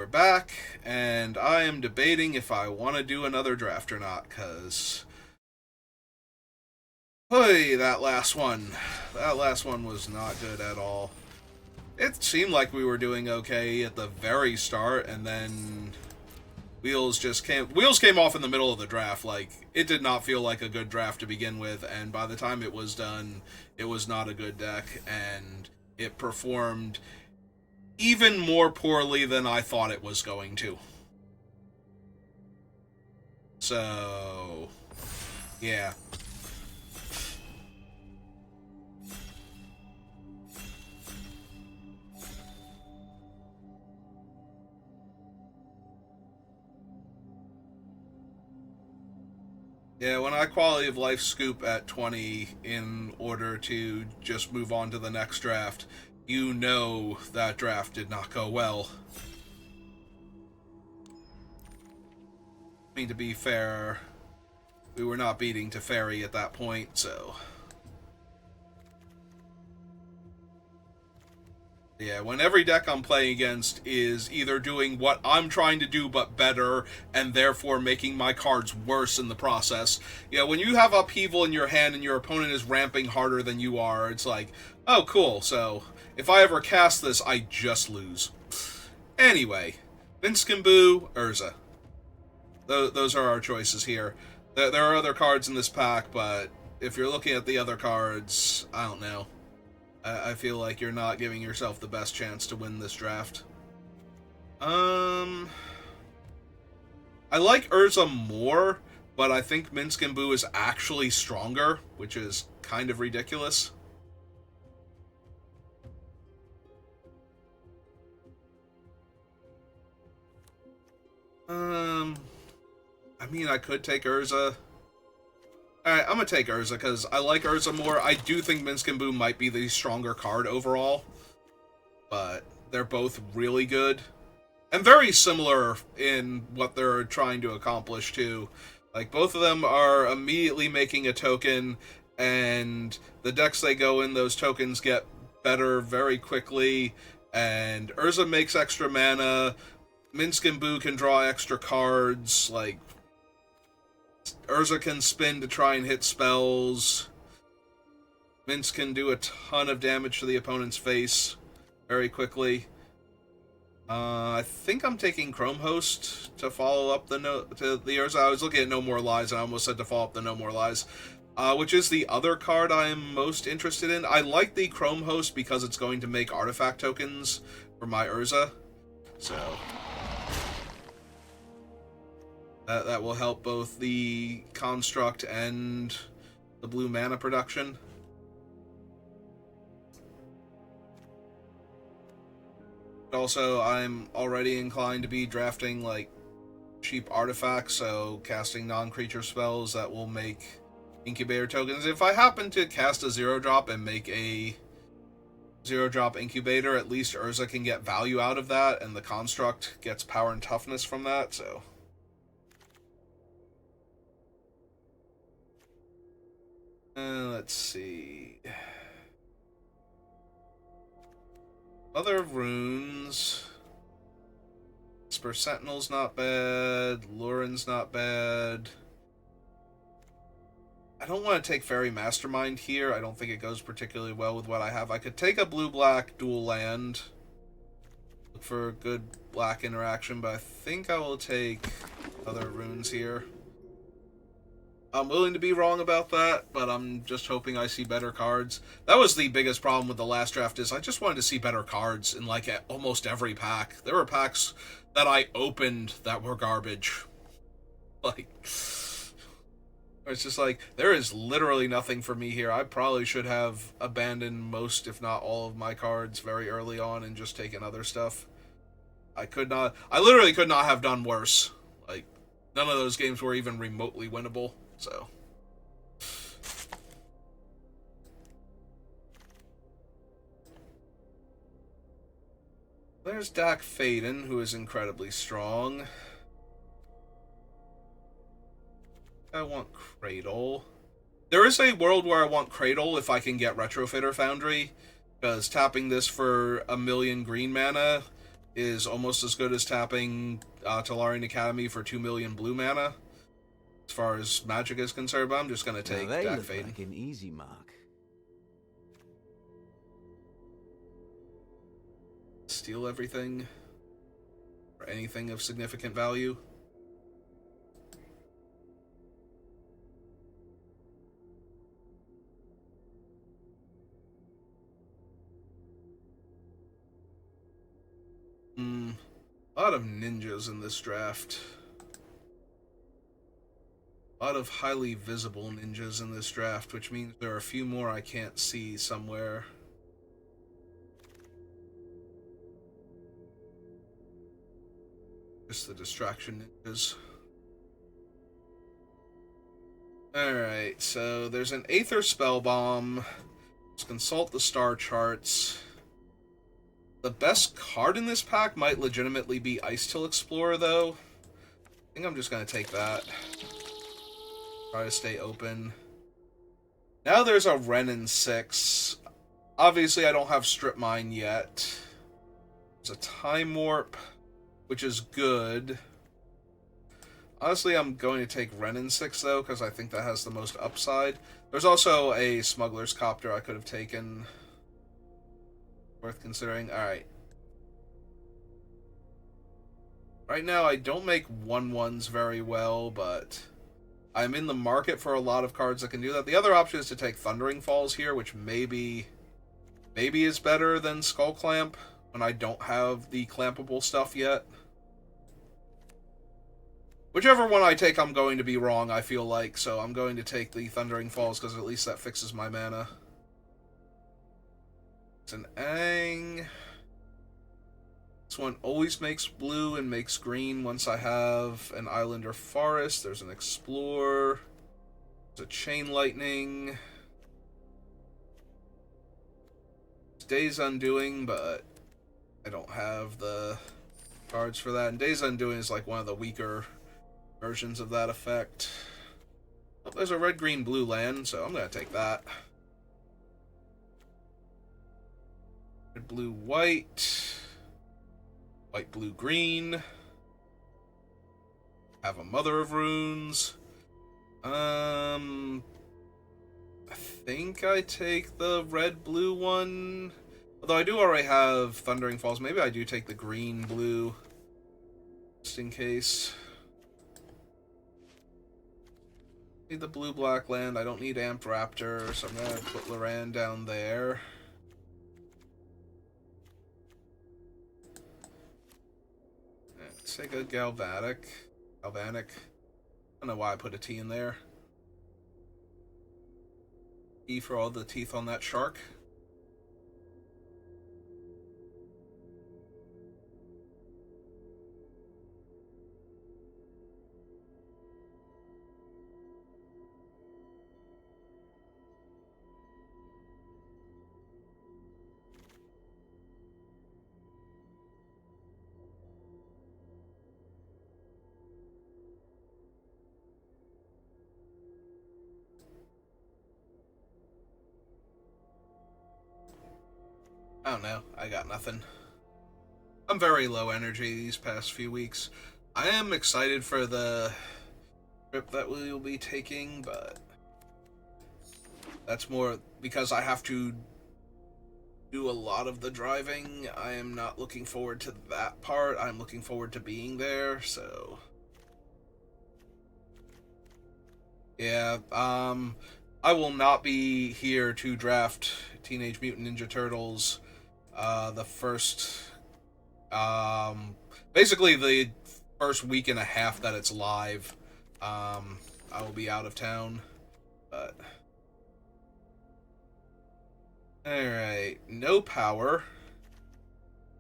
we're back, and I am debating if I want to do another draft or not, because... Hey, that last one was not good at all. It seemed like we were doing okay at the very start, and then wheels came off in the middle of the draft. Like, it did not feel like a good draft to begin with, and by the time it was done, it was not a good deck, and it performed even more poorly than I thought it was going to. So, yeah. Yeah, when I quality of life scoop at 20 in order to just move on to the next draft, you know that draft did not go well. I mean, to be fair, we were not beating Teferi at that point, so... Yeah, when every deck I'm playing against is either doing what I'm trying to do but better, and therefore making my cards worse in the process. Yeah, when you have upheaval in your hand and your opponent is ramping harder than you are, it's like, oh, cool, so if I ever cast this, I just lose. Anyway, Boo, Urza. Those are our choices here. There are other cards in this pack, but if you're looking at the other cards, I don't know. I feel like you're not giving yourself the best chance to win this draft. I like Urza more, but I think Boo is actually stronger, which is kind of ridiculous. I mean, I could take Urza. Alright, I'm gonna take Urza, because I like Urza more. I do think Boo might be the stronger card overall, but they're both really good. And very similar in what they're trying to accomplish, too. Like, both of them are immediately making a token, and the decks they go in, those tokens get better very quickly, and Urza makes extra mana, Boo can draw extra cards, like... Urza can spin to try and hit spells. Minsk can do a ton of damage to the opponent's face very quickly. I think I'm taking Chrome Host to follow up the Urza. I was looking at No More Lies, and I almost said to follow up the No More Lies, which is the other card I am most interested in. I like the Chrome Host because it's going to make artifact tokens for my Urza. So... That will help both the construct and the blue mana production. Also, I'm already inclined to be drafting, like, cheap artifacts, so casting non-creature spells that will make incubator tokens. If I happen to cast a 0-drop and make a 0-drop incubator, at least Urza can get value out of that, and the construct gets power and toughness from that, so... let's see. Other runes. Spur Sentinel's not bad. Lurin's not bad. I don't want to take Fairy Mastermind here. I don't think it goes particularly well with what I have. I could take a blue-black dual land. Look for good black interaction, but I think I will take other runes here. I'm willing to be wrong about that, but I'm just hoping I see better cards. That was the biggest problem with the last draft, is I just wanted to see better cards in, like, almost every pack. There were packs that I opened that were garbage. Like, it's just like, there is literally nothing for me here. I probably should have abandoned most, if not all, of my cards very early on and just taken other stuff. I literally could not have done worse. Like, none of those games were even remotely winnable. So, there's Dak Faden, who is incredibly strong. I want Cradle. There is a world where I want Cradle if I can get Retrofitter Foundry, because tapping this for 1,000,000 green mana is almost as good as tapping Tolarian Academy for 2 million blue mana, as far as Magic is concerned, but I'm just going to take Now they Dak look Fade. like an easy mark. Steal everything, or anything of significant value. A lot of ninjas in this draft. A lot of highly visible ninjas in this draft, which means there are a few more I can't see somewhere. Just the distraction ninjas. Alright, so there's an Aether Spellbomb. Let's consult the star charts. The best card in this pack might legitimately be Ice-Till Explorer, though. I think I'm just going to take that. Try to stay open. Now there's a Renin 6. Obviously, I don't have Strip Mine yet. There's a Time Warp, which is good. Honestly, I'm going to take Renin 6, though, because I think that has the most upside. There's also a Smuggler's Copter I could have taken. Worth considering. Alright. Right now, I don't make 1/1s very well, but I'm in the market for a lot of cards that can do that. The other option is to take Thundering Falls here, which maybe is better than Skull Clamp when I don't have the clampable stuff yet. Whichever one I take, I'm going to be wrong, I feel like, so I'm going to take the Thundering Falls because at least that fixes my mana. It's an Aang. This one always makes blue and makes green once I have an Island or Forest. There's an Explorer. There's a Chain Lightning. It's Days Undoing, but I don't have the cards for that. And Days Undoing is like one of the weaker versions of that effect. Oh, there's a red, green, blue land, so I'm going to take that. Red, blue, white. White, blue, green. Have a Mother of Runes. I think I take the red, blue one. Although I do already have Thundering Falls. Maybe I do take the green, blue. Just in case. Need the blue, black land. I don't need Amp Raptor, so I'm going to put Loran down there. Let's take a Galvanic. I don't know why I put a T in there. E for all the teeth on that shark. I don't know. I got nothing. I'm very low energy these past few weeks. I am excited for the trip that we will be taking, but that's more because I have to do a lot of the driving. I am not looking forward to that part. I'm looking forward to being there, so yeah, I will not be here to draft Teenage Mutant Ninja Turtles the first basically the first week and a half that it's live. I will be out of town, but alright, no power.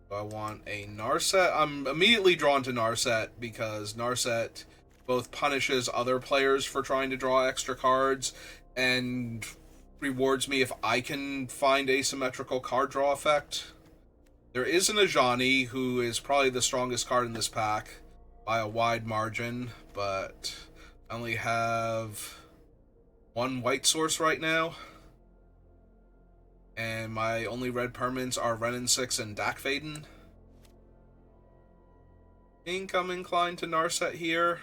Do I want a Narset? I'm immediately drawn to Narset because Narset both punishes other players for trying to draw extra cards and rewards me if I can find asymmetrical card draw effect. There is an Ajani, who is probably the strongest card in this pack by a wide margin, but I only have one white source right now. And my only red permanents are Renin 6 and Dak Faden. think I'm inclined to Narset here.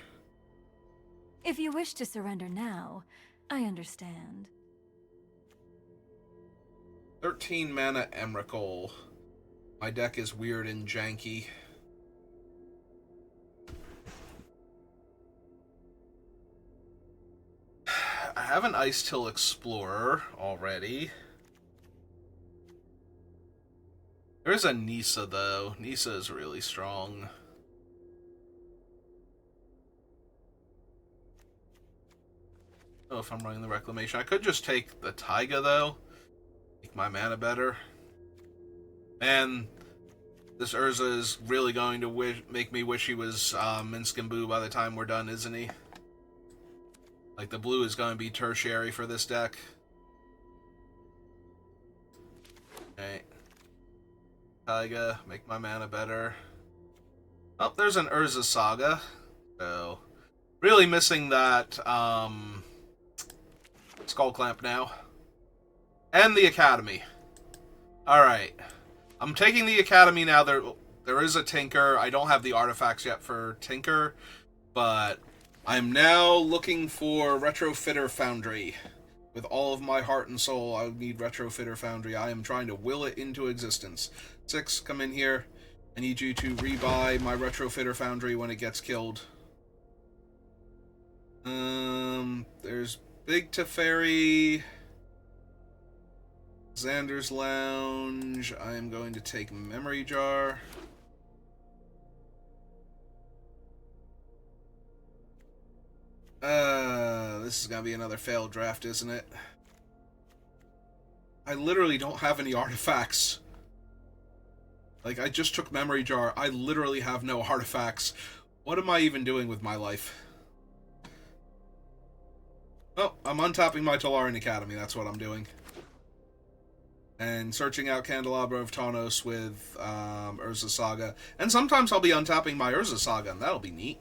If you wish to surrender now, I understand. 13 mana Emrakul. My deck is weird and janky. I have an Ice Till Explorer already. There's a Nisa, though. Nisa is really strong. I don't know if I'm running the Reclamation. I could just take the Taiga, though. Make my mana better. And this Urza is really going to make me wish he was Minsc and Boo by the time we're done, isn't he? Like, the blue is going to be tertiary for this deck. Alright. Taiga, make my mana better. Oh, there's an Urza Saga. So, really missing that Skull Clamp now. And the Academy. Alright. I'm taking the Academy now. There is a Tinker. I don't have the artifacts yet for Tinker, but I'm now looking for Retrofitter Foundry. With all of my heart and soul, I need Retrofitter Foundry. I am trying to will it into existence. 6, come in here. I need you to rebuy my Retrofitter Foundry when it gets killed. There's Big Teferi, Xander's Lounge. I am going to take Memory Jar. This is gonna be another failed draft, isn't it? I literally don't have any artifacts. Like, I just took Memory Jar. I literally have no artifacts. What am I even doing with my life? Oh, I'm untapping my Tolarian Academy. That's what I'm doing. And searching out Candelabra of Tawnos with Urza Saga. And sometimes I'll be untapping my Urza Saga, and that'll be neat.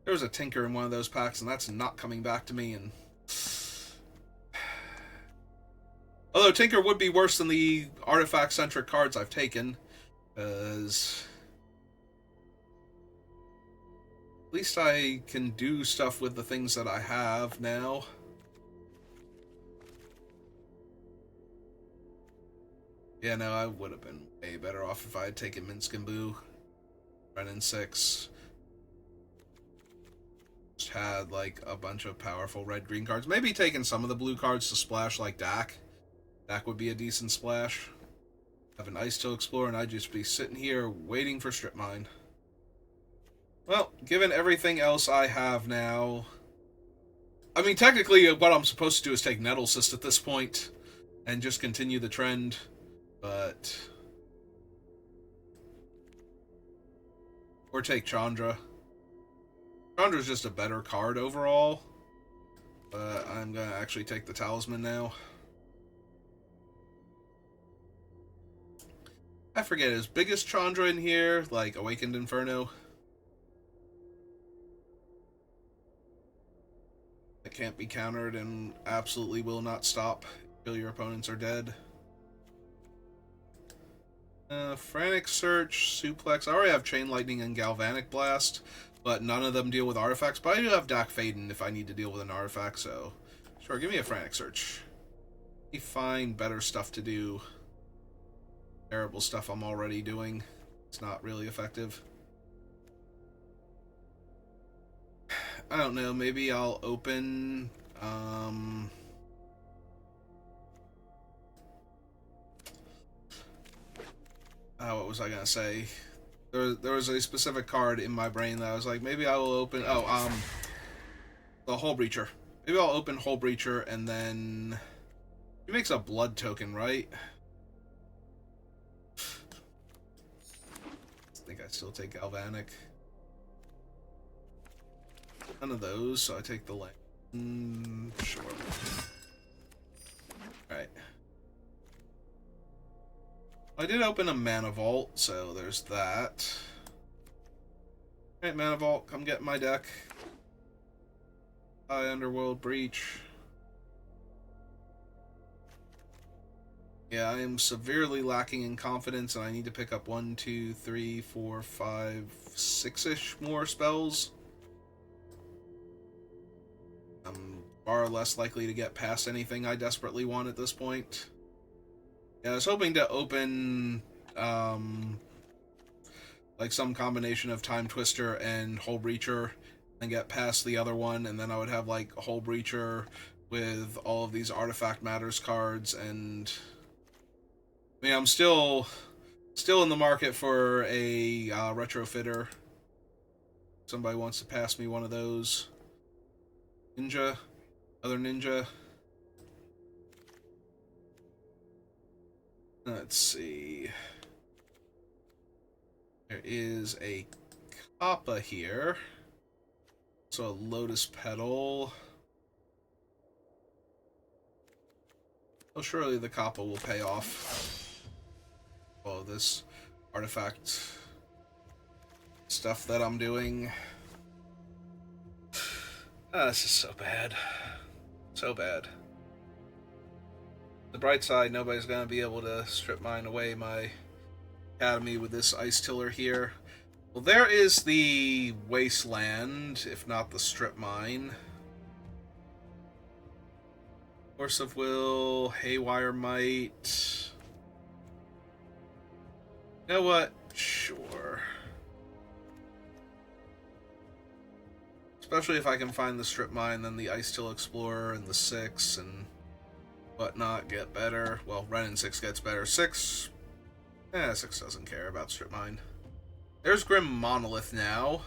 There was a Tinker in one of those packs, and that's not coming back to me. And although Tinker would be worse than the artifact-centric cards I've taken, because at least I can do stuff with the things that I have now. Yeah, no, I would have been way better off if I had taken Minsc and Boo. Run in 6. Just had, like, a bunch of powerful red-green cards. Maybe taking some of the blue cards to splash, like Dak. Dak would be a decent splash. Have an Ice Till Explorer, and I'd just be sitting here waiting for Strip Mine. Well, given everything else I have now... I mean, technically, what I'm supposed to do is take Nettle Cyst at this point, and just continue the trend, but... Or take Chandra. Chandra's just a better card overall, but I'm going to actually take the Talisman now. I forget, is biggest Chandra in here, like Awakened Inferno? It can't be countered and absolutely will not stop until your opponents are dead. Frantic Search, Suplex. I already have Chain Lightning and Galvanic Blast, but none of them deal with artifacts. But I do have Dak Faden if I need to deal with an artifact, so sure, give me a Frantic Search. Let me find better stuff to do. Terrible stuff I'm already doing. It's not really effective. I don't know, maybe I'll open... what was I gonna say? There was a specific card in my brain that I was like, maybe I will open... Oh, the Hull Breacher. Maybe I'll open Hull Breacher, and then... He makes a blood token, right? I think I still take Galvanic. None of those, so I take the land. Sure. Alright. I did open a Mana Vault, so there's that. Alright, Mana Vault, come get my deck. Underworld Breach. Yeah, I am severely lacking in confidence, and I need to pick up 1, 2, 3, 4, 5, 6-ish more spells. I'm far less likely to get past anything I desperately want at this point. Yeah, I was hoping to open like some combination of Time Twister and Hole Breacher and get past the other one, and then I would have like Hole Breacher with all of these Artifact Matters cards. And I mean, I'm still in the market for a retrofitter. Somebody wants to pass me one of those. Ninja, other ninja. Let's see. There is a Kappa here. So a Lotus Petal. Well, surely the Kappa will pay off. Oh, this artifact stuff that I'm doing. This is so bad. So bad. The bright side, nobody's going to be able to strip mine away my academy with this ice tiller here. Well, there is the wasteland, if not the strip mine. Force of Will, Haywire Might. You know what? Sure. Especially if I can find the strip mine, then the Ice Till Explorer and the 6 and whatnot get better. Well, Ren and 6 gets better. 6... 6 doesn't care about strip mine. There's Grim Monolith now.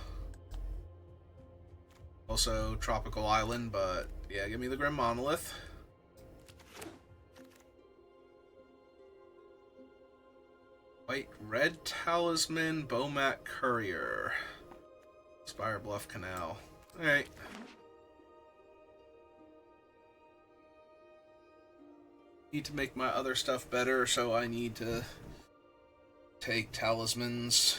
Also Tropical Island, but yeah, give me the Grim Monolith. White Red Talisman, Bomat Courier. Spire Bluff Canal. Alright. Need to make my other stuff better, so I need to take talismans.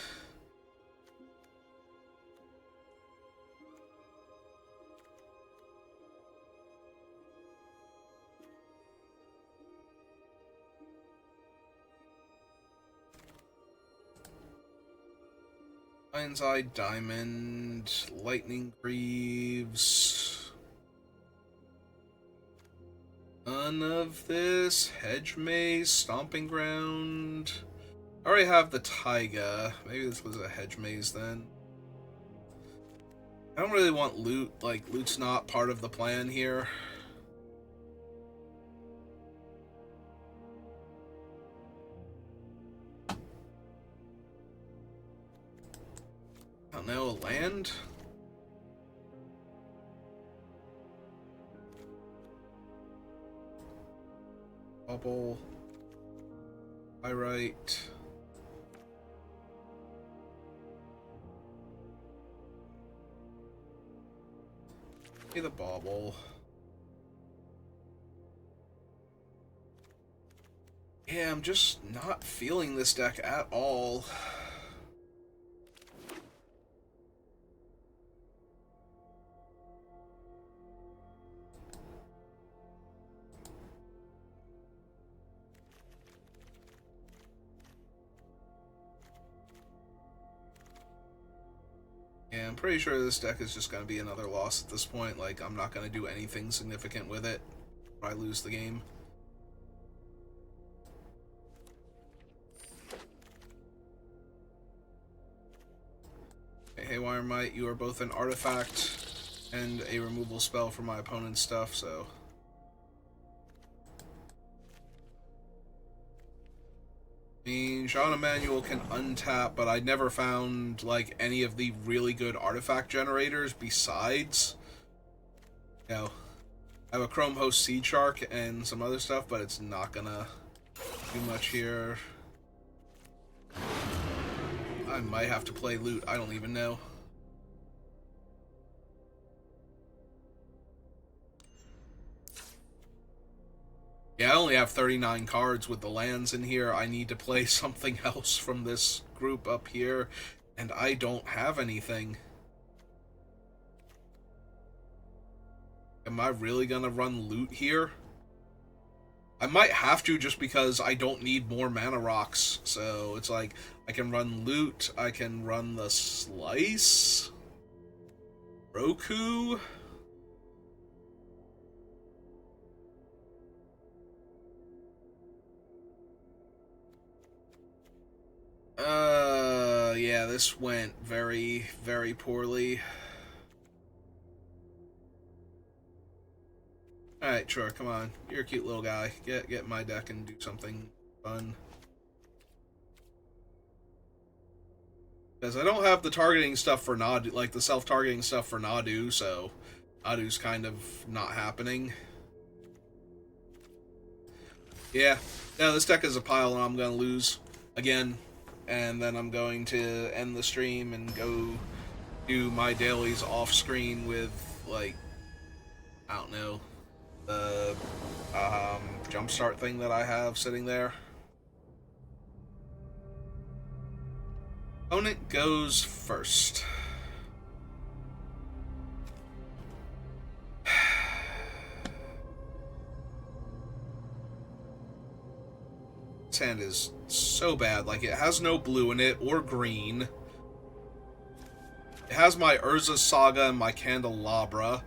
Lion's Eye Diamond, Lightning Greaves. None of this. Hedge Maze, Stomping Ground. I already have the Taiga. Maybe this was a Hedge Maze then. I don't really want loot. Like, loot's not part of the plan here. I don't know, a land? Bubble. Pyrite. Give me the bauble. Yeah, I'm just not feeling this deck at all. Yeah, I'm pretty sure this deck is just going to be another loss at this point. Like, I'm not going to do anything significant with it if I lose the game. Okay, Haywire Might, you are both an artifact and a removal spell for my opponent's stuff, so... I mean, Jean Emmanuel can untap, but I never found, like, any of the really good artifact generators besides, you know, I have a Chrome Host Seed Shark and some other stuff, but it's not gonna do much here. I might have to play loot, I don't even know. Yeah, I only have 39 cards with the lands in here. I need to play something else from this group up here, and I don't have anything. Am I really gonna run loot here? I might have to just because I don't need more mana rocks. So it's like, I can run Loot, I can run the Slice, Roku. Yeah, this went very, very poorly. Alright, sure, come on. You're a cute little guy. Get in my deck and do something fun. Because I don't have the targeting stuff for Nadu, like the self-targeting stuff for Nadu, so Nadu's kind of not happening. Yeah, this deck is a pile and I'm going to lose again. And then I'm going to end the stream and go do my dailies off screen with, like, I don't know, the jumpstart thing that I have sitting there. Opponent goes first. This hand is so bad. Like, it has no blue in it or green. It has my Urza Saga and my Candelabra,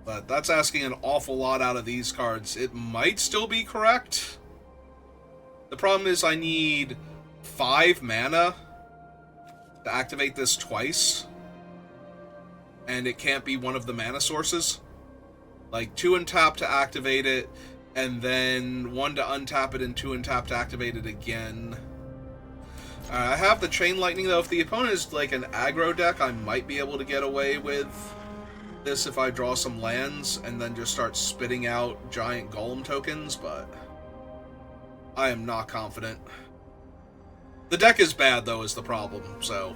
but that's asking an awful lot out of these cards. It might still be correct. The problem is I need 5 mana to activate this twice, and it can't be one of the mana sources. Like, 2 untap to activate it, and then 1 to untap it and 2 untap to activate it again. I have the Chain Lightning, though. If the opponent is like an aggro deck, I might be able to get away with this if I draw some lands and then just start spitting out giant golem tokens, but I am not confident. The deck is bad, though, is the problem, so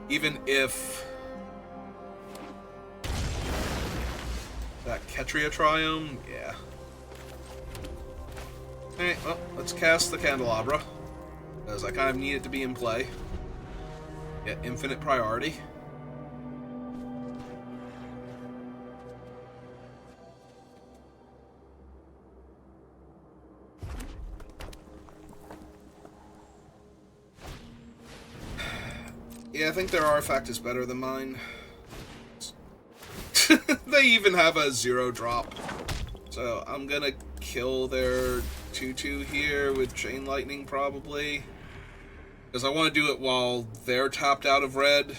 even if that Ketria Triome, yeah. Alright, well, let's cast the Candelabra, because I kind of need it to be in play. Get infinite priority. Yeah, I think their artifact is better than mine. They even have a 0 drop. So I'm gonna kill their 2/2 here with Chain Lightning, probably. Because I want to do it while they're tapped out of red.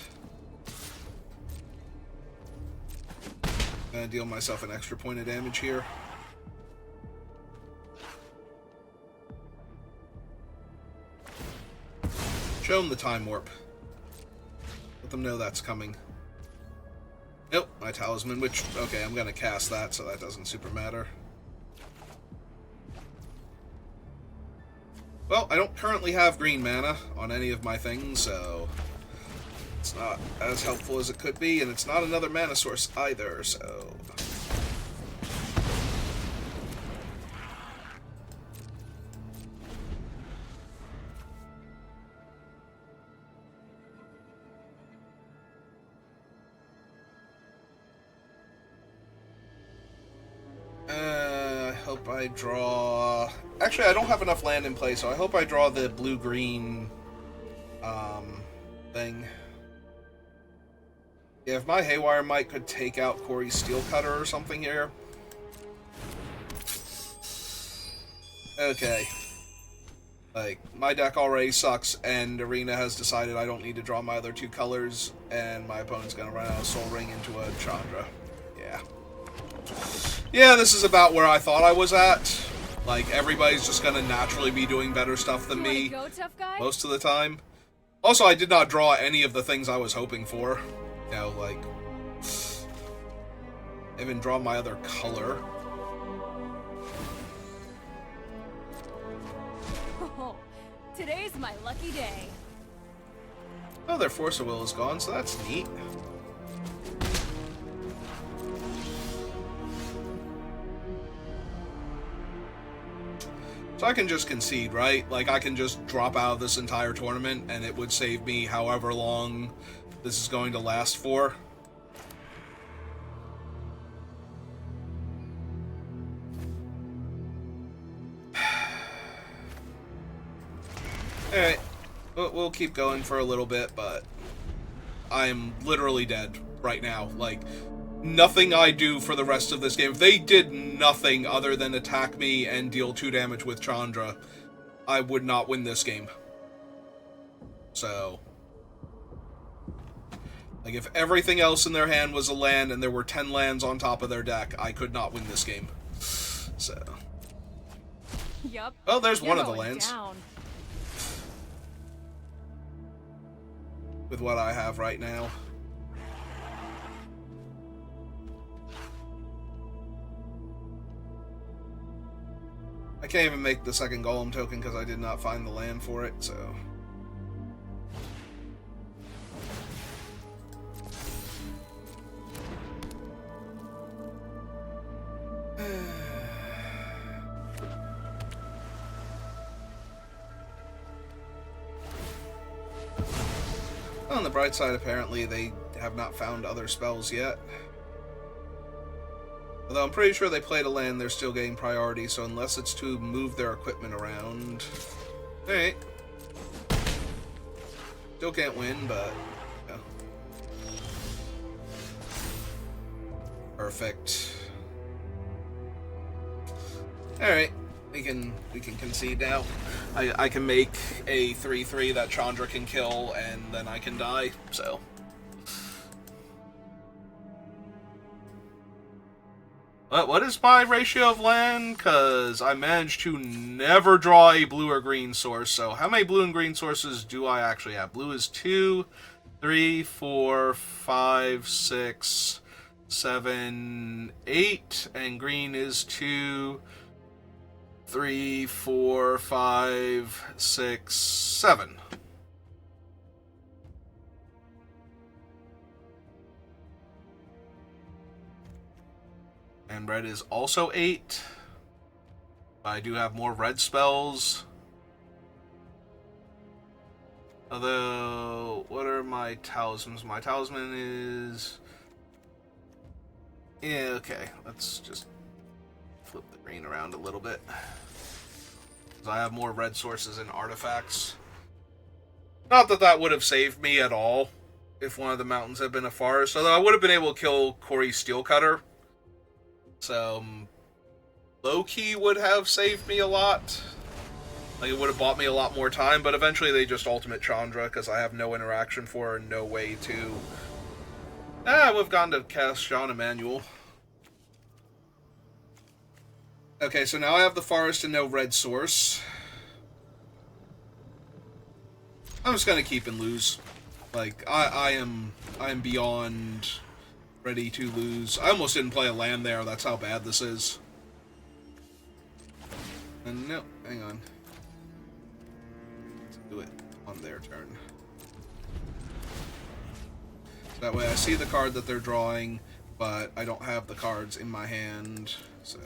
Gonna deal myself an extra point of damage here. Show them the Time Warp. Let them know that's coming. Nope, my Talisman, which, okay, I'm gonna cast that, so that doesn't super matter. Well, I don't currently have green mana on any of my things, so it's not as helpful as it could be, and it's not another mana source either, so... I hope I draw... Actually, I don't have enough land in play, so I hope I draw the blue-green thing. Yeah, if my Haywire Might could take out Corey's Steel Cutter or something here. Okay. Like, my deck already sucks, and Arena has decided I don't need to draw my other 2 colors, and my opponent's gonna run out of Soul Ring into a Chandra. Yeah. Yeah, this is about where I thought I was at. Like, everybody's just gonna naturally be doing better stuff than me most of the time. Also, I did not draw any of the things I was hoping for. You know, like... I even draw my other color. Oh, today's my lucky day. Oh, their Force of Will is gone, so that's neat. So I can just concede, right? Like, I can just drop out of this entire tournament, and it would save me however long this is going to last for. we'll keep going for a little bit, but I'm literally dead right now. Like, nothing I do for the rest of this game, if they did nothing other than attack me and deal 2 damage with Chandra, I would not win this game. So, like, if everything else in their hand was a land and there were 10 lands on top of their deck, I could not win this game. So. Yup. Oh, there's one of the lands. Down. With what I have right now. I can't even make the second golem token because I did not find the land for it, so... On the bright side, apparently, they have not found other spells yet. Although I'm pretty sure they played a land, they're still getting priority, so unless it's to move their equipment around... Alright. Still can't win, but... Yeah. Perfect. Alright. We can concede now. I can make a 3/3 that Chandra can kill, and then I can die, so... What is my ratio of land? Because I managed to never draw a blue or green source, so how many blue and green sources do I actually have? Blue is 2, 3, 4, 5, 6, 7, 8, and green is 2, 3, 4, 5, 6, 7. And red is also 8. I do have more red spells. Although, what are my talismans? My talisman is... Yeah, okay. Let's just flip the green around a little bit. Because I have more red sources and artifacts. Not that that would have saved me at all if one of the mountains had been a forest. Although I would have been able to kill Corey's Steelcutter. So, low-key would have saved me a lot. Like, it would have bought me a lot more time, but eventually they just ultimate Chandra, because I have no interaction for her and no way to... I would have gone to cast Jean Emmanuel. Okay, so now I have the forest and no red source. I'm just gonna keep and lose. Like, I am beyond... ready to lose. I almost didn't play a land there. That's how bad this is. And no, hang on. Let's do it on their turn. That way I see the card that they're drawing, but I don't have the cards in my hand, so...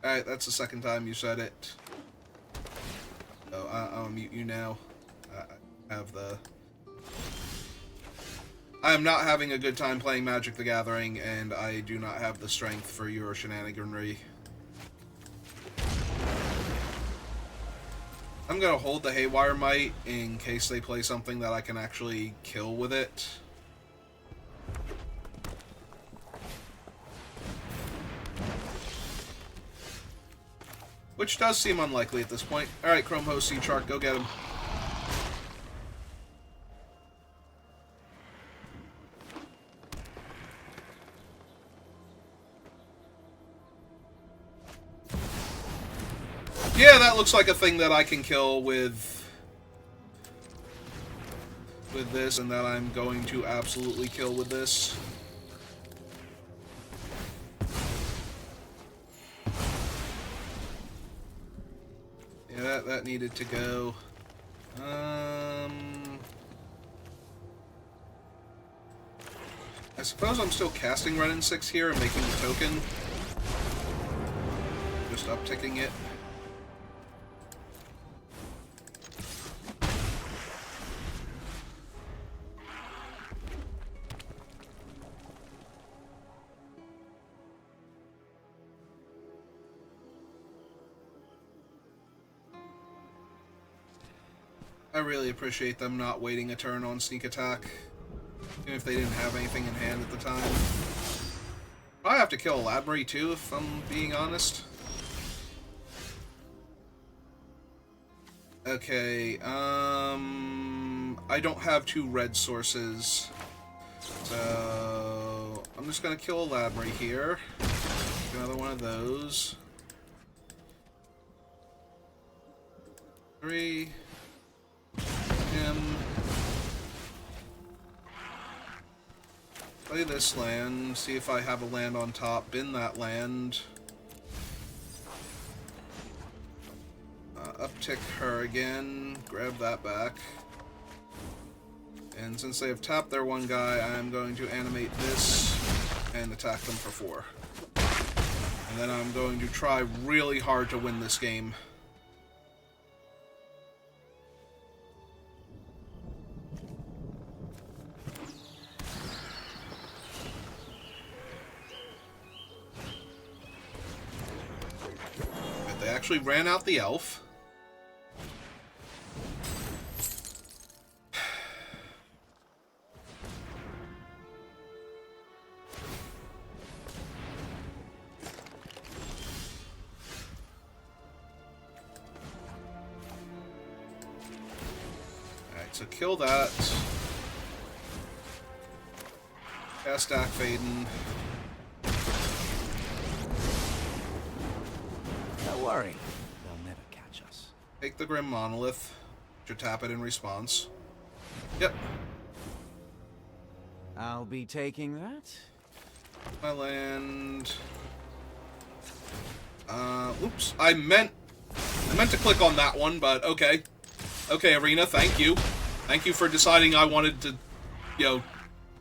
Alright, that's the second time you said it. So I'll mute you now. Have the... I am not having a good time playing Magic the Gathering, and I do not have the strength for your shenaniganry. I'm gonna hold the Haywire Might in case they play something that I can actually kill with it. Which does seem unlikely at this point. Alright, Chrome Host, Sea Shark, go get him. Yeah, that looks like a thing that I can kill with this, and that I'm going to absolutely kill with this. Yeah, that needed to go. I suppose I'm still casting Ren and 6 here and making the token. Just upticking it. I really appreciate them not waiting a turn on sneak attack, even if they didn't have anything in hand at the time. I have to kill Labry too, if I'm being honest. Okay, I don't have 2 red sources, so I'm just gonna kill a Labry here. Another one of those. 3. Him. Play this land, see if I have a land on top, bin that land. Uptick her again, grab that back. And since they have tapped their one guy, I'm going to animate this and attack them for 4. And then I'm going to try really hard to win this game. But they actually ran out the elf. So kill that. Cast Stack Faden. Don't worry, they'll never catch us. Take the Grim Monolith. To tap it in response. Yep. I'll be taking that. My land. Oops. I meant to click on that one, but okay. Okay, Arena, thank you. Thank you for deciding I wanted to, you know,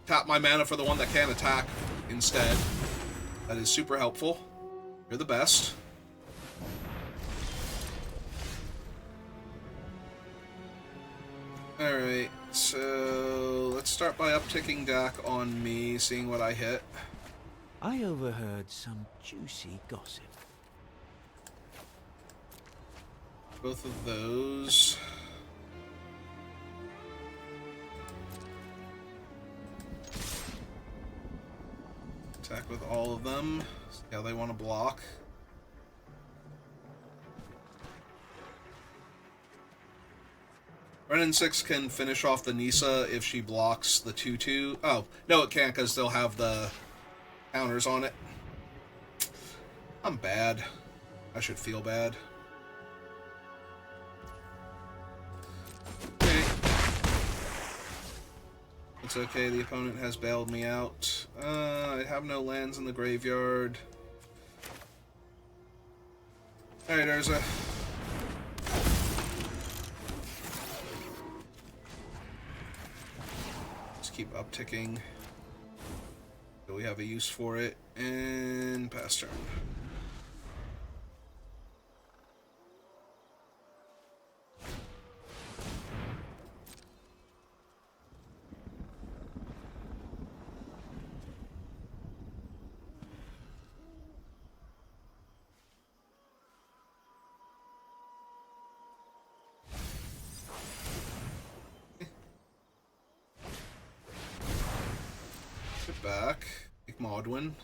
tap my mana for the one that can attack instead. That is super helpful. You're the best. Alright, so let's start by upticking Dak on me, seeing what I hit. I overheard some juicy gossip. Both of those. Attack with all of them. See how they want to block. Renin 6 can finish off the Nisa if she blocks the 2-2. Oh, no it can't because they'll have the counters on it. I'm bad. I should feel bad. Okay. It's okay, the opponent has bailed me out. I have no lands in the graveyard. Alright, Urza. Just keep upticking. So we have a use for it. And pass turn. Back. Take Maudwin.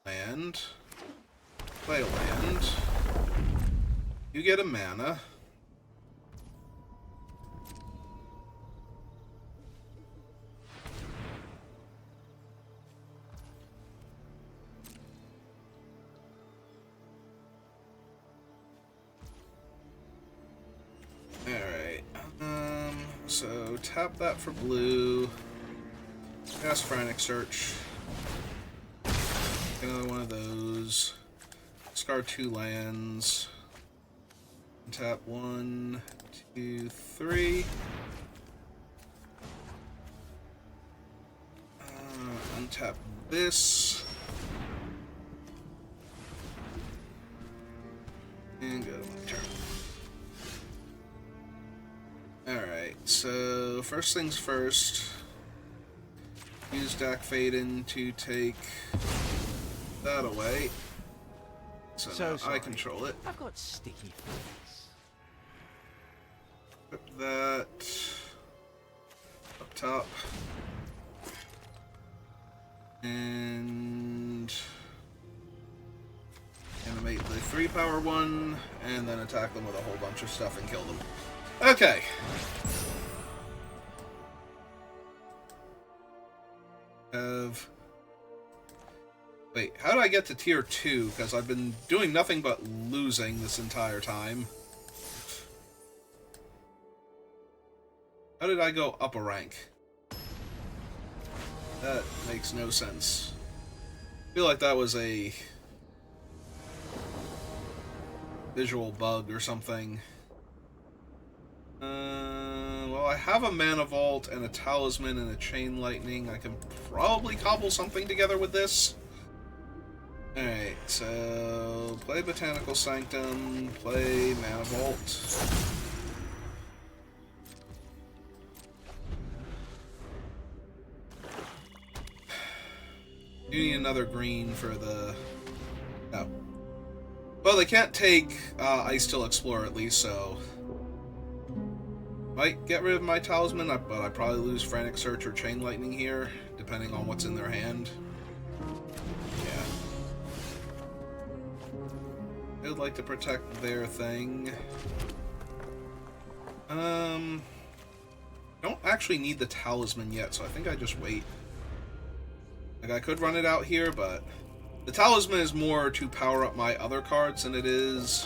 Land. Play a land. You get a mana. So tap that for blue. Cast Frantic Search. Another one of those. Discard 2 lands. Tap 1, 2, 3. Untap this. And go to my turn. Alright, so first things first, Use Dak Faden to take that away. So now sorry. I control it. I've got sticky fingers. Put that up top. And animate the 3-power one, and then attack them with a whole bunch of stuff and kill them. Okay. Wait, how did I get to tier 2? Because I've been doing nothing but losing this entire time. How did I go up a rank? That makes no sense. I feel like that was a visual bug or something. Well, I have a Mana Vault and a Talisman and a Chain Lightning. I can probably cobble something together with this. Alright, so play Botanical Sanctum, play Mana Vault. You need another green for the... No. Well, they can't take Ice Till Explorer at least, so... Might get rid of my Talisman, but I'd probably lose Frantic Search or Chain Lightning here, depending on what's in their hand. Yeah. They would like to protect their thing. Don't actually need the Talisman yet, so I think I just wait. Like, I could run it out here, but... The Talisman is more to power up my other cards than it is...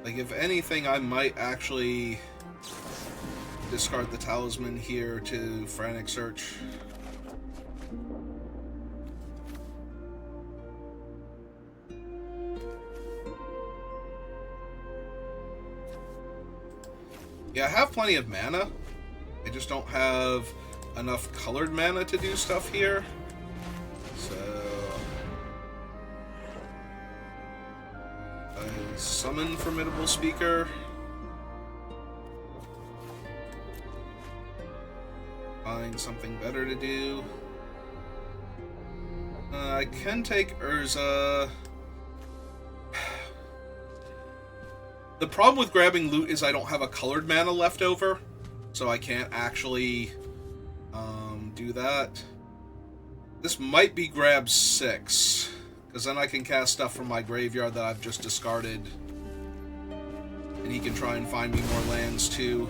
Like, if anything, I might actually discard the Talisman here to Frantic Search. Yeah, I have plenty of mana. I just don't have enough colored mana to do stuff here. So... I summon Formidable Speaker. Find something better to do. I can take Urza. The problem with grabbing loot is I don't have a colored mana left over, so I can't actually do that. This might be grab 6, because then I can cast stuff from my graveyard that I've just discarded, and he can try and find me more lands too.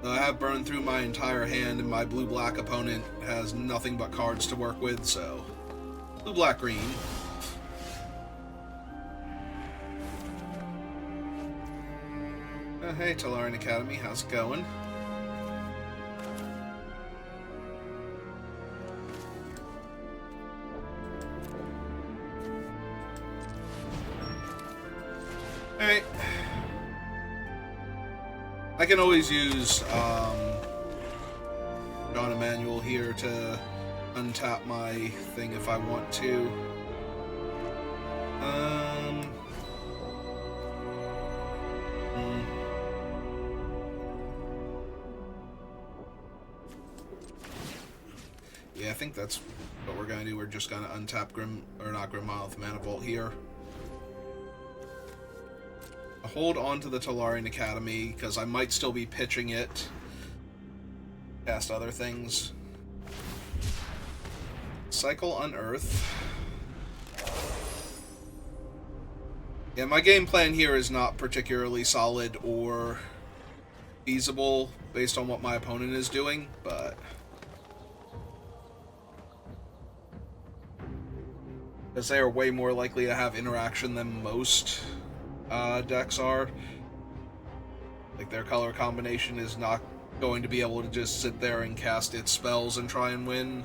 I have burned through my entire hand, and my blue-black opponent has nothing but cards to work with, so... Blue-black-green. Hey, Tolarian Academy, how's it going? Alright. I can always use John Emmanuel here to untap my thing if I want to. Yeah, I think that's what we're gonna do. We're just gonna untap Monolith Mana Vault here. Hold on to the Tolarian Academy, because I might still be pitching it past other things. Cycle Unearth. Yeah, my game plan here is not particularly solid or feasible based on what my opponent is doing, but... because they are way more likely to have interaction than most decks are. Like, their color combination is not going to be able to just sit there and cast its spells and try and win.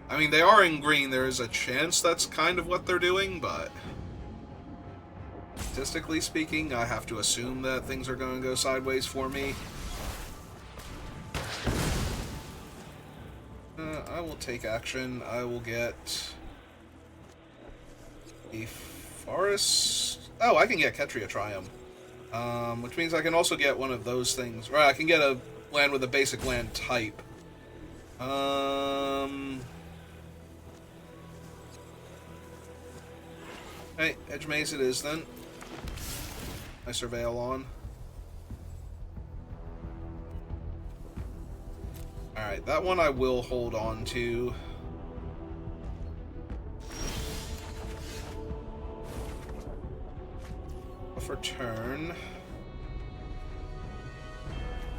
I mean, they are in green. There is a chance that's kind of what they're doing, but statistically speaking, I have to assume that things are going to go sideways for me. I will take action. I will get a forest. Oh, I can get Ketria Triumph. Which means I can also get one of those things. Right, I can get a land with a basic land type. Hey, Edge Maze it is then. I surveil on. Alright, that one I will hold on to. For turn.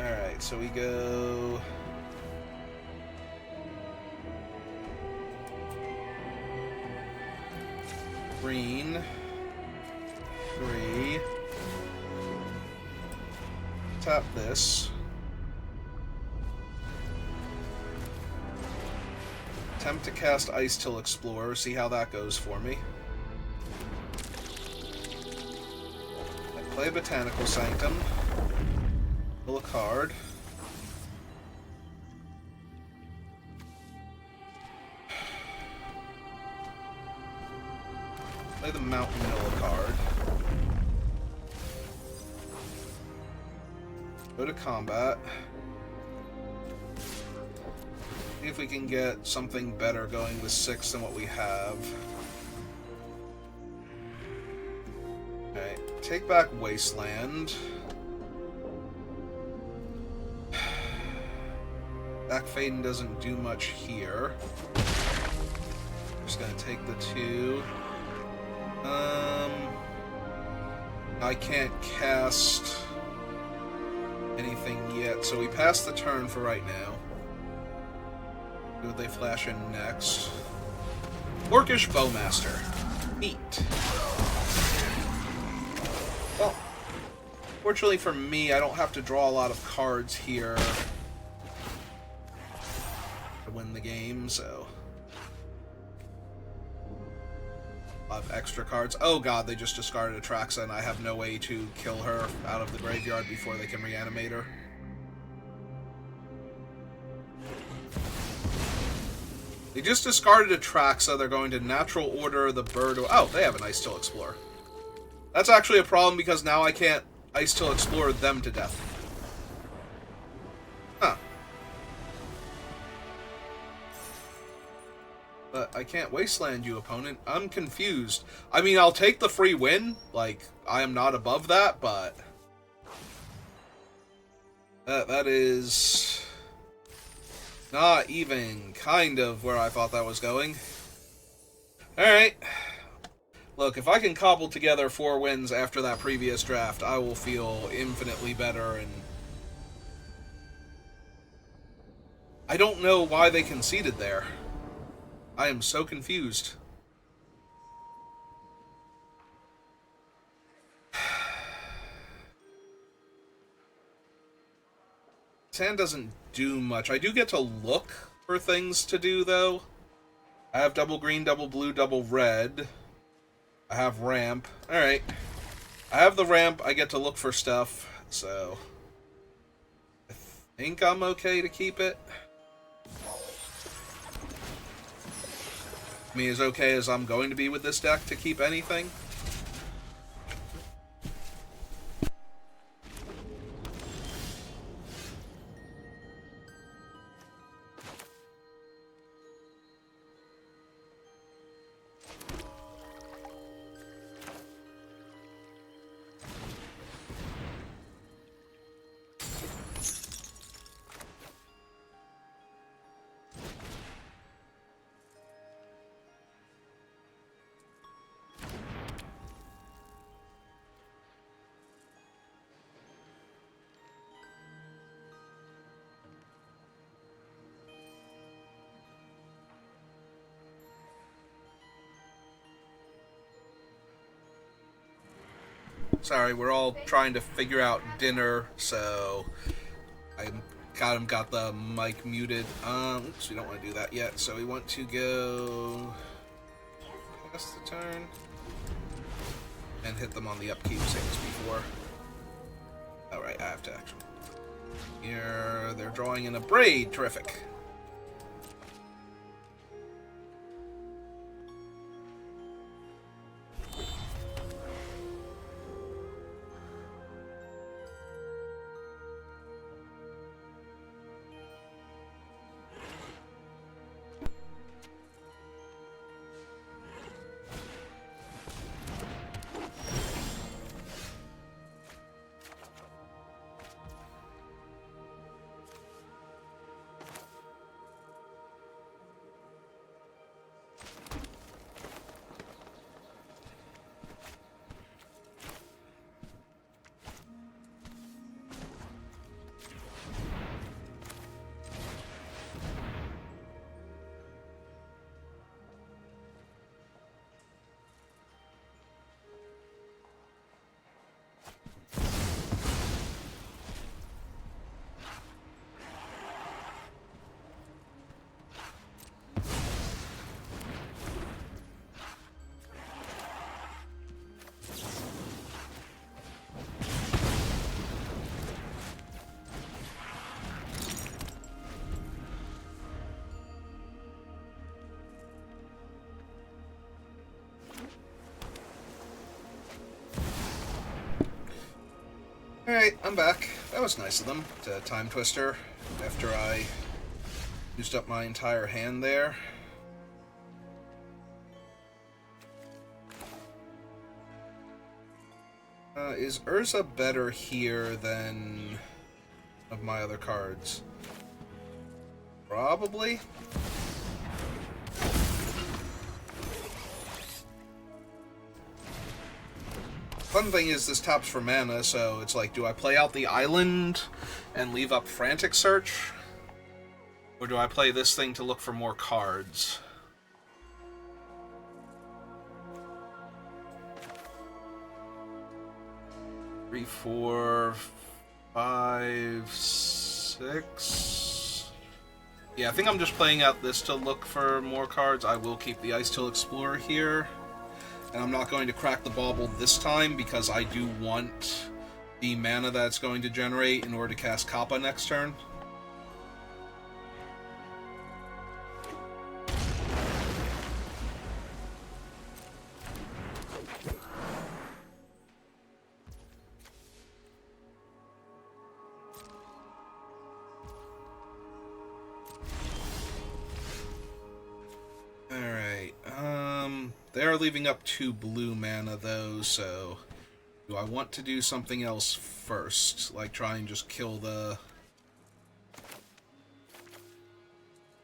Alright, so we go... green. 3. Tap this. Attempt to cast Ice Till Explorer, see how that goes for me. Play Botanical Sanctum. Pull a card. Play the Mountain Mill card. Go to combat. See if we can get something better going with 6 than what we have. Alright, take back Wasteland. Back Faden doesn't do much here. Just gonna take the 2. I can't cast anything yet, so we pass the turn for right now. Who would they flash in next? Orcish Bowmaster. Neat. Well, fortunately for me, I don't have to draw a lot of cards here to win the game, so... I'll have extra cards. Oh god, they just discarded Atraxa, and I have no way to kill her out of the graveyard before they can reanimate her. They just discarded Atraxa, they're going to Natural Order the bird... Oh, they have an Ice Till Explorer. That's actually a problem because now I can't Ice Till Explore them to death. Huh. But I can't Wasteland you, opponent. I'm confused. I mean, I'll take the free win. Like, I am not above that, but... That is... not even kind of where I thought that was going. Alright. Look, if I can cobble together 4 wins after that previous draft, I will feel infinitely better, and... I don't know why they conceded there. I am so confused. Sand doesn't do much. I do get to look for things to do, though. I have double green, double blue, double red. I have ramp. Alright. I have the ramp. I get to look for stuff, so... I think I'm okay to keep it. I mean, as okay as I'm going to be with this deck to keep anything. Sorry, we're all trying to figure out dinner, so I'm got the mic muted. Oops, we don't want to do that yet. So we want to go past the turn and hit them on the upkeep, same as before. Alright, I have to action. Here, they're drawing in a braid. Terrific. Alright, I'm back. That was nice of them to time twister after I used up my entire hand there. Is Urza better here than of my other cards? Probably. Fun thing is this taps for mana, so it's like, do I play out the island and leave up Frantic Search? Or do I play this thing to look for more cards? Three, 4, 5, 6... Yeah, I think I'm just playing out this to look for more cards. I will keep the Ice Till Explorer here. And I'm not going to crack the bauble this time because I do want the mana that's going to generate in order to cast Kappa next turn. They're leaving up 2 blue mana, though, so do I want to do something else first? Like try and just kill the...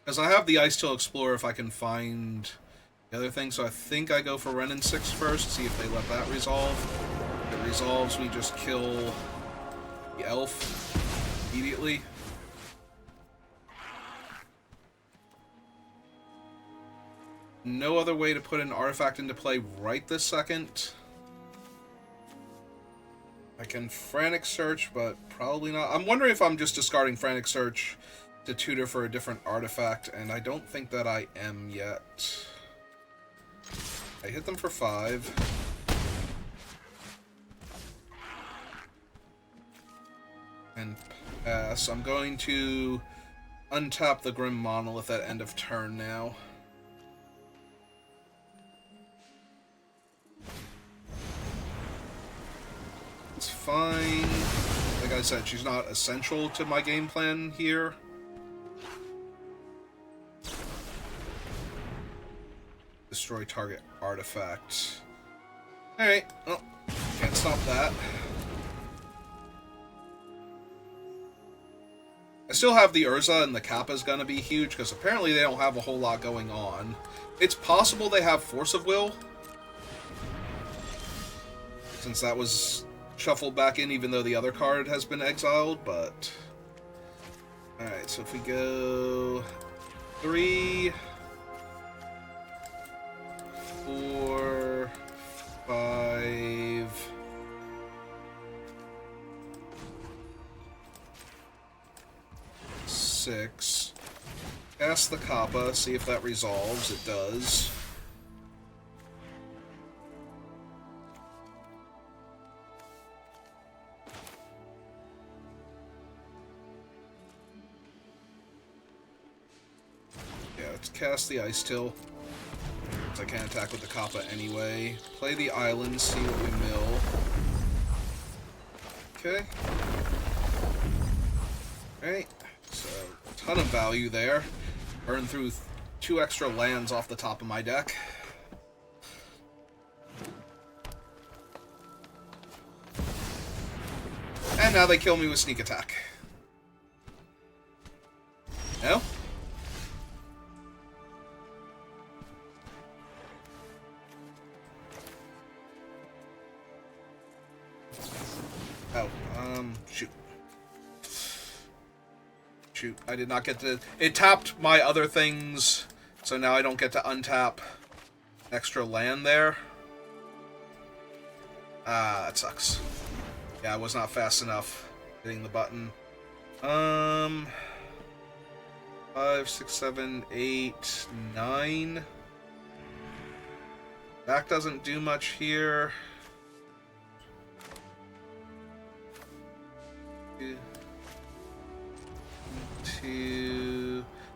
Because I have the Ice Till Explorer if I can find the other thing, so I think I go for Renin 6 first, see if they let that resolve. If it resolves, we just kill the elf immediately. No other way to put an artifact into play right this second. I can Frantic Search, but probably not. I'm wondering if I'm just discarding Frantic Search to tutor for a different artifact, and I don't think that I am yet. I hit them for 5. And pass. I'm going to untap the Grim Monolith at end of turn now. It's fine. Like I said, she's not essential to my game plan here. Destroy target artifact. Alright, well, can't stop that. I still have the Urza, and the Kappa's gonna be huge, because apparently they don't have a whole lot going on. It's possible they have Force of Will, since that was shuffled back in even though the other card has been exiled, but... Alright, so if we go... 3... 4... 5... 6. Cast the Kappa, see if that resolves. It does. Yeah, let's cast the Ice Till. I can't attack with the Kappa anyway. Play the island, see what we mill. Okay. Alright, so ton of value there. Burn through 2 extra lands off the top of my deck. And now they kill me with Sneak Attack. No? Oh, shoot. Shoot, I did not get to... It tapped my other things, so now I don't get to untap extra land there. Ah, that sucks. Yeah, I was not fast enough hitting the button. 5, 6, 7, 8, 9. Back doesn't do much here.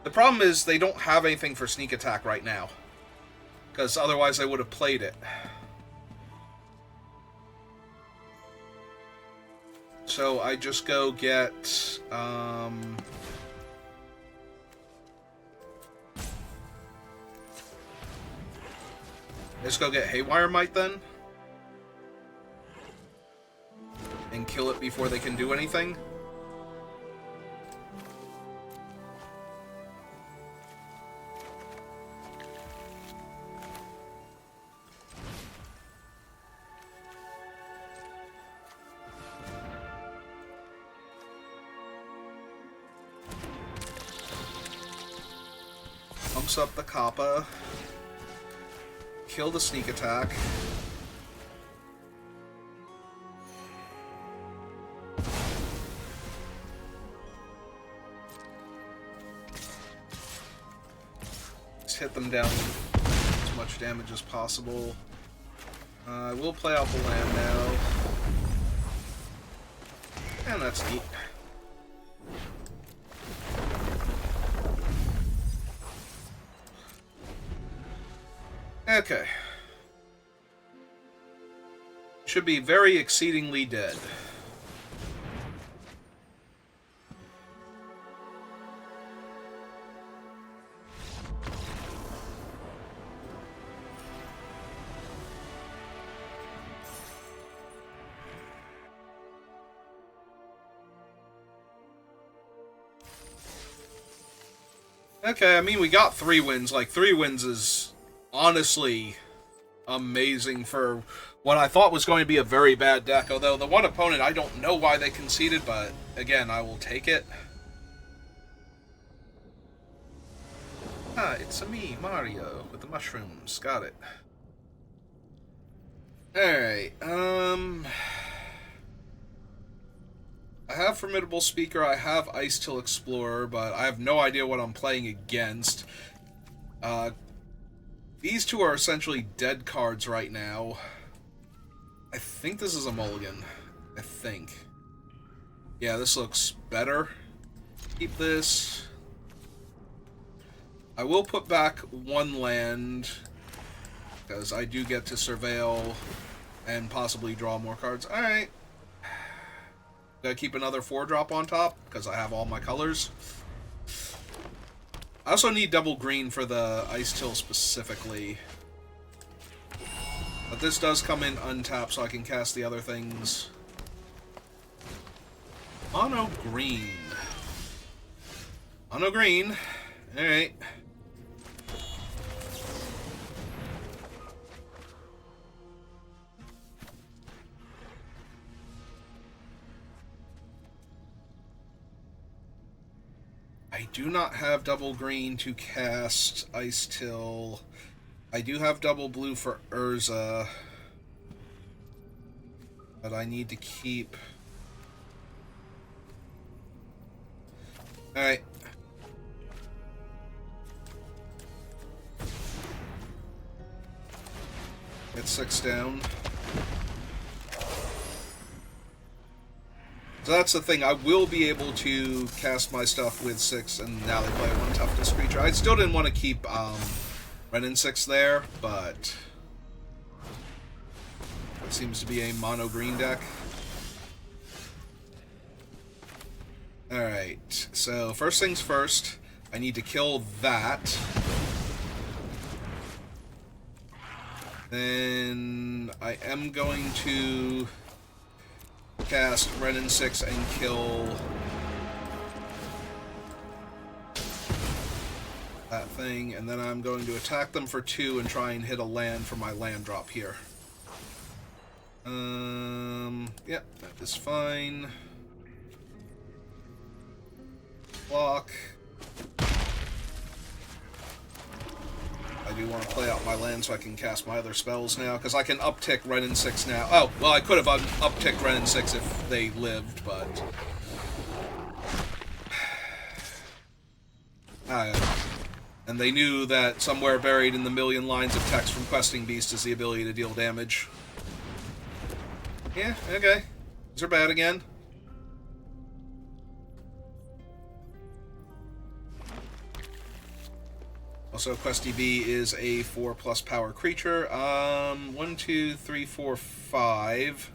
The problem is they don't have anything for Sneak Attack right now, because otherwise I would have played it. So I just go get let's go get Haywire Might then and kill it before they can do anything. Pumps up the Kappa. Kill the Sneak Attack. Just hit them down as much damage as possible. I will play out the land now. And that's neat. Okay. Should be very exceedingly dead. Okay, I mean, we got 3 wins. Like, 3 wins is honestly amazing for what I thought was going to be a very bad deck. Although the one opponent, I don't know why they conceded, but again, I will take it. Ah, it's me, Mario, with the mushrooms. Got it. Alright, I have Formidable Speaker, I have Ice Till Explorer, but I have no idea what I'm playing against. These two are essentially dead cards right now. I think this is a mulligan. I think. Yeah, this looks better. Keep this. I will put back 1 land, because I do get to surveil and possibly draw more cards. Alright. Gotta keep another 4-drop on top, because I have all my colors. I also need double green for the Ice Till specifically. But this does come in untapped, so I can cast the other things. Mono green. Mono green. Alright. I do not have double green to cast Ice Till. I do have double blue for Urza. But I need to keep... Alright. get 6 down. So that's the thing, I will be able to cast my stuff with 6, and now they play 1 toughness creature. I still didn't want to keep Renin 6 there, but it seems to be a mono green deck. Alright, so first things first, I need to kill that. Then I am going to cast Renin 6 and kill that thing, and then I'm going to attack them for 2 and try and hit a land for my land drop here. Yep, that is fine. Block. I do want to play out my land so I can cast my other spells now, because I can uptick Renin 6 now. Oh, well, I could have upticked Renin 6 if they lived, but... and they knew that somewhere buried in the million lines of text from Questing Beast is the ability to deal damage. Yeah, okay. These are bad again. Also, Questy B is a 4+ power creature. 1, 2, 3, 4, 5.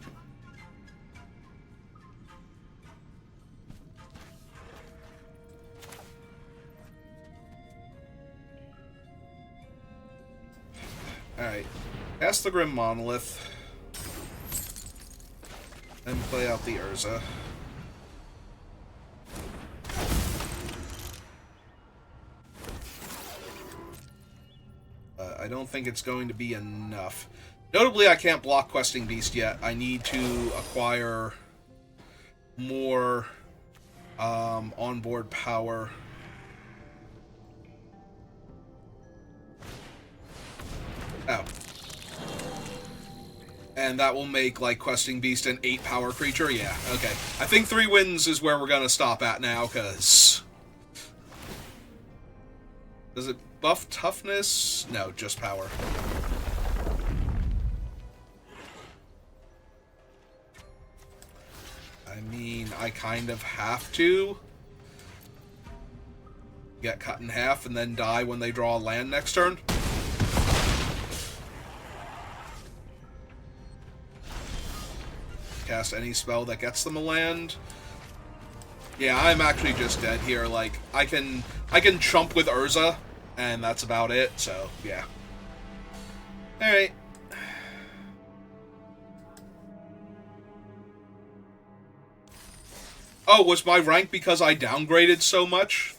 Alright. Cast the Grim Monolith. Then play out the Urza. I don't think it's going to be enough. Notably, I can't block Questing Beast yet. I need to acquire more onboard power. Oh. And that will make, like, Questing Beast an 8 power creature? Yeah, okay. I think 3 wins is where we're gonna stop at now, because... Does it buff toughness? No, just power. I mean, I kind of have to get cut in half and then die when they draw a land next turn. Cast any spell that gets them a land. Yeah, I'm actually just dead here. Like, I can chump with Urza, and that's about it, so, yeah. Alright. Oh, was my rank because I downgraded so much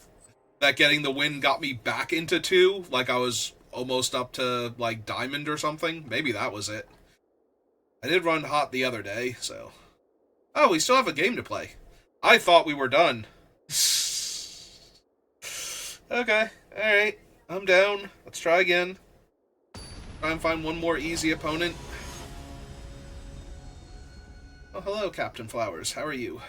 that getting the win got me back into 2? Like, I was almost up to, like, Diamond or something? Maybe that was it. I did run hot the other day, so... Oh, we still have a game to play. I thought we were done. Okay, alright. I'm down. Let's try again. Try and find one more easy opponent. Oh, hello, Captain Flowers. How are you?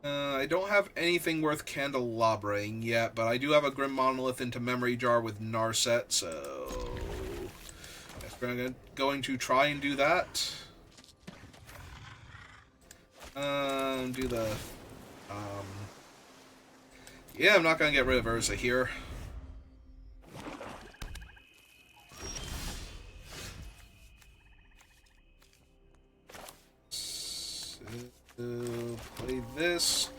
I don't have anything worth candelabraing yet, but I do have a Grim Monolith into Memory Jar with Narset, so... I'm going to try and do that. Do the... Yeah, I'm not going to get rid of Urza here. So, play this.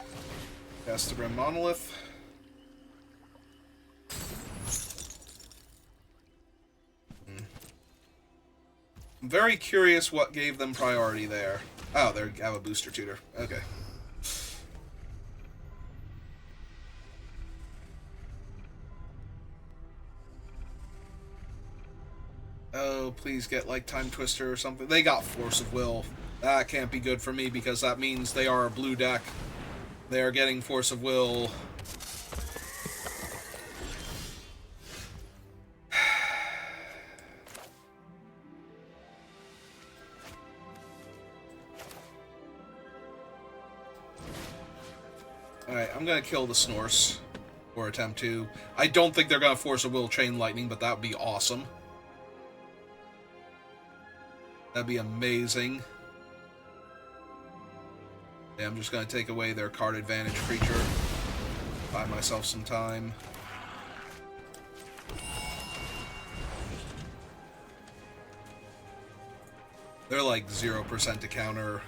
Cast the Grim Monolith. I'm very curious what gave them priority there. Oh, they have a booster tutor. Okay. Oh, please get, like, Time Twister or something. They got Force of Will. That can't be good for me, because that means they are a blue deck. They are getting Force of Will. Alright, I'm gonna kill the Snorse. Or attempt to. I don't think they're going to force a will chain lightning, but that would be awesome. That'd be amazing. Yeah, I'm just going to take away their card advantage creature. Buy myself some time. They're like 0% to counter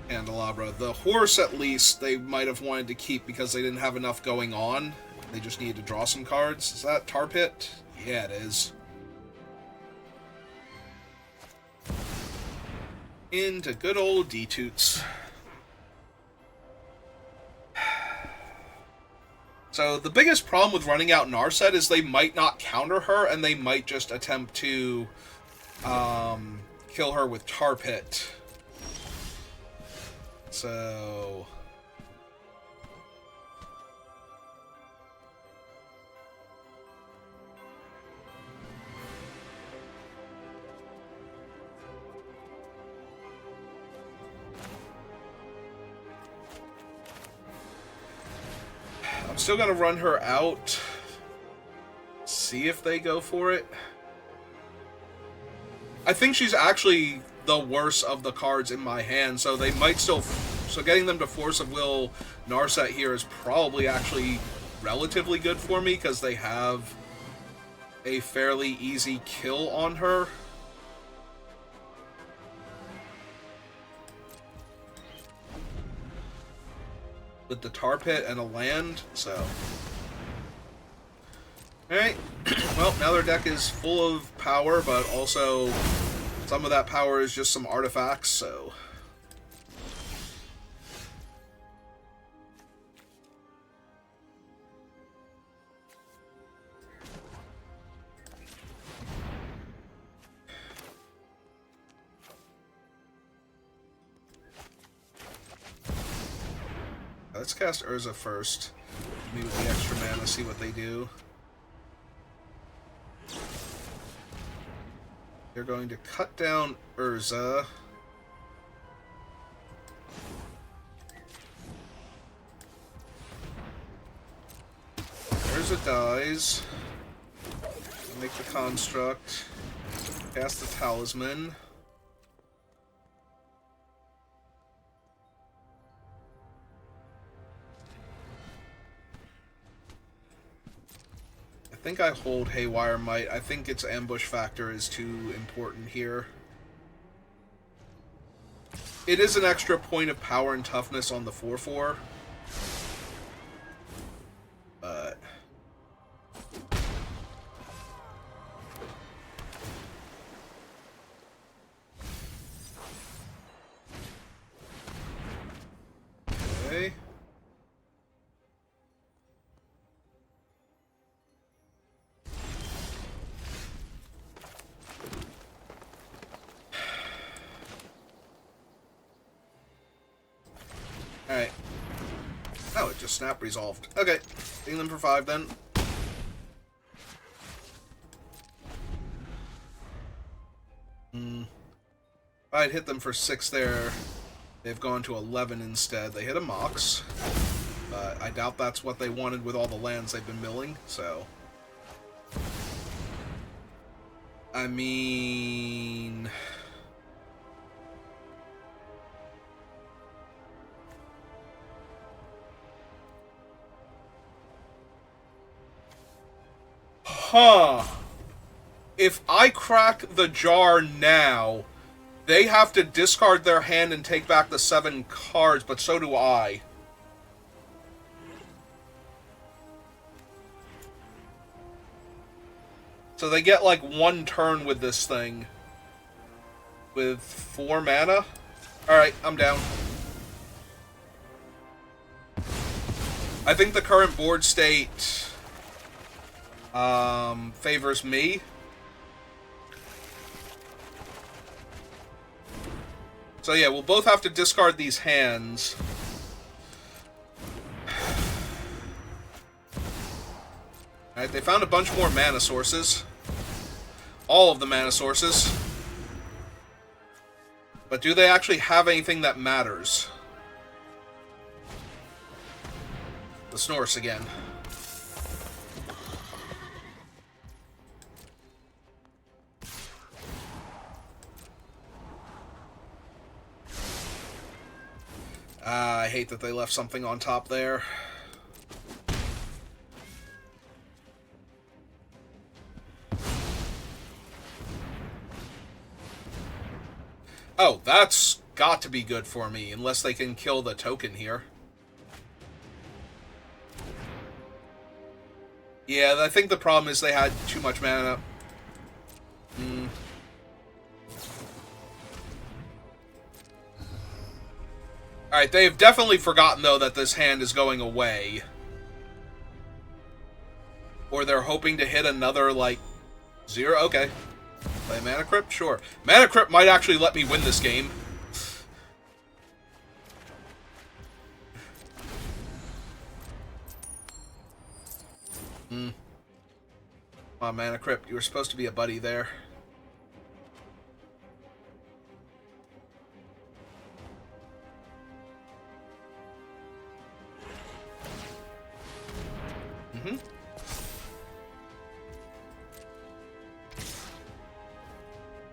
Candelabra. The horse, at least, they might have wanted to keep because they didn't have enough going on. They just needed to draw some cards. Is that Tar Pit? Yeah, it is. Into good old D-Toots. So the biggest problem with running out Narset is they might not counter her, and they might just attempt to kill her with Tar Pit. So... I'm still gonna run her out. See if they go for it. I think she's actually the worst of the cards in my hand, so they might still... So getting them to Force of Will Narset here is probably actually relatively good for me, because they have a fairly easy kill on her. With the Tar Pit and a land, so... Alright, well, now their deck is full of power, but also some of that power is just some artifacts, so... Let's cast Urza first. Maybe with the extra mana, see what they do. They're going to cut down Urza. Urza dies. Make the construct. Cast the talisman. I think I hold Haywire Might. I think its ambush factor is too important here. It is an extra point of power and toughness on the 4/4. But... Okay. Alright. Oh, it just snap resolved. Okay. Getting them for 5 then. If I'd hit them for 6 there, they've gone to 11 instead. They hit a Mox. But I doubt that's what they wanted with all the lands they've been milling, so... I mean... Huh. If I crack the jar now, they have to discard their hand and take back the 7 cards, but so do I. So they get like 1 turn with this thing. With 4 mana? Alright, I'm down. I think the current board state... favors me. So yeah, we'll both have to discard these hands. Alright, they found a bunch more mana sources. All of the mana sources. But do they actually have anything that matters? The Snorse again. I hate that they left something on top there. Oh, that's got to be good for me, unless they can kill the token here. Yeah, I think the problem is they had too much mana. Alright, they have definitely forgotten, though, that this hand is going away. Or they're hoping to hit another, like, 0? Okay. Play Mana Crypt? Sure. Mana Crypt might actually let me win this game. Come on, Mana Crypt. You were supposed to be a buddy there.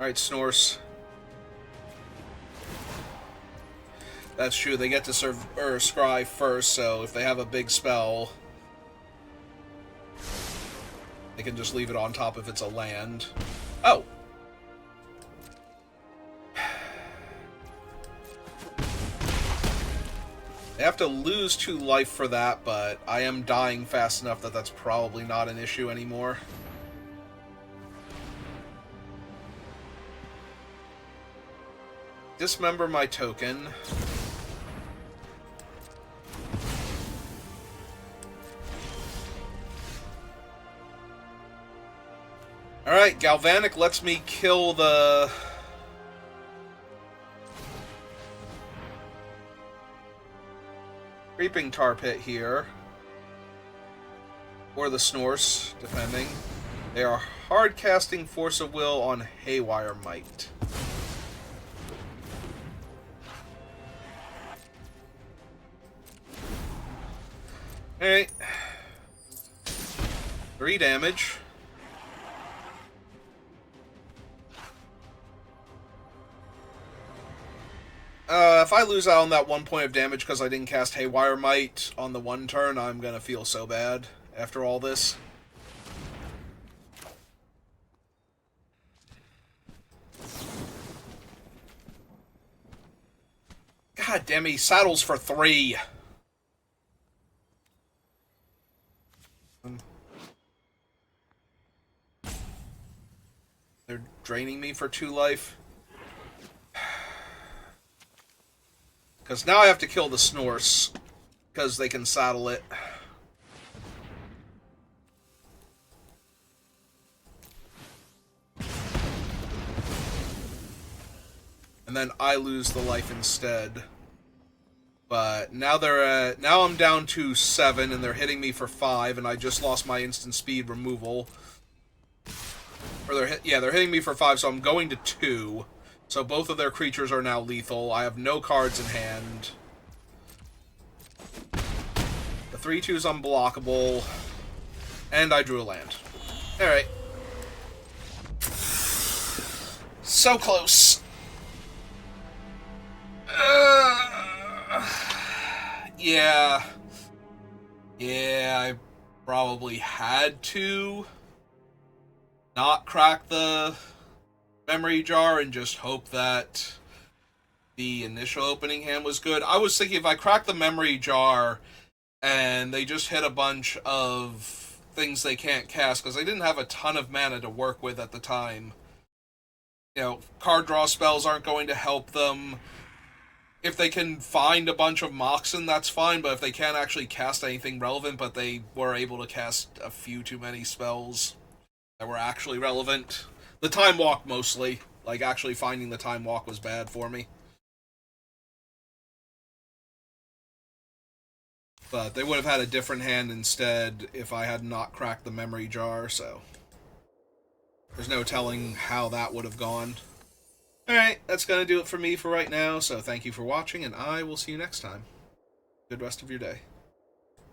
Alright, Snorse. That's true, they get to scry first, so if they have a big spell, they can just leave it on top if it's a land. Oh! They have to lose 2 life for that, but I am dying fast enough that that's probably not an issue anymore. Dismember my token. Alright, Galvanic lets me kill the... Creeping Tar Pit here. Or the Snorse, depending. They are hard casting Force of Will on Haywire Might. Alright. 3 damage. If I lose out on that 1 point of damage because I didn't cast Haywire Might on the 1 turn, I'm gonna feel so bad after all this. God damn, he saddles for 3. They're draining me for 2 life. Because now I have to kill the Snorse. Because they can saddle it. And then I lose the life instead. But now now I'm down to 7 and they're hitting me for 5 and I just lost my instant speed removal. Or they're hitting me for 5, so I'm going to 2. So both of their creatures are now lethal. I have no cards in hand. The 3/2's unblockable. And I drew a land. Alright. So close. Yeah. Yeah, I probably had to not crack the memory jar and just hope that the initial opening hand was good. I was thinking if I crack the memory jar and they just hit a bunch of things they can't cast, because they didn't have a ton of mana to work with at the time. You know, card draw spells aren't going to help them. If they can find a bunch of Moxen, that's fine, but if they can't actually cast anything relevant, but they were able to cast a few too many spells that were actually relevant. The Time Walk, mostly. Like, actually finding the Time Walk was bad for me. But they would have had a different hand instead if I had not cracked the memory jar, so... There's no telling how that would have gone. Alright, that's going to do it for me for right now, so thank you for watching, and I will see you next time. Good rest of your day.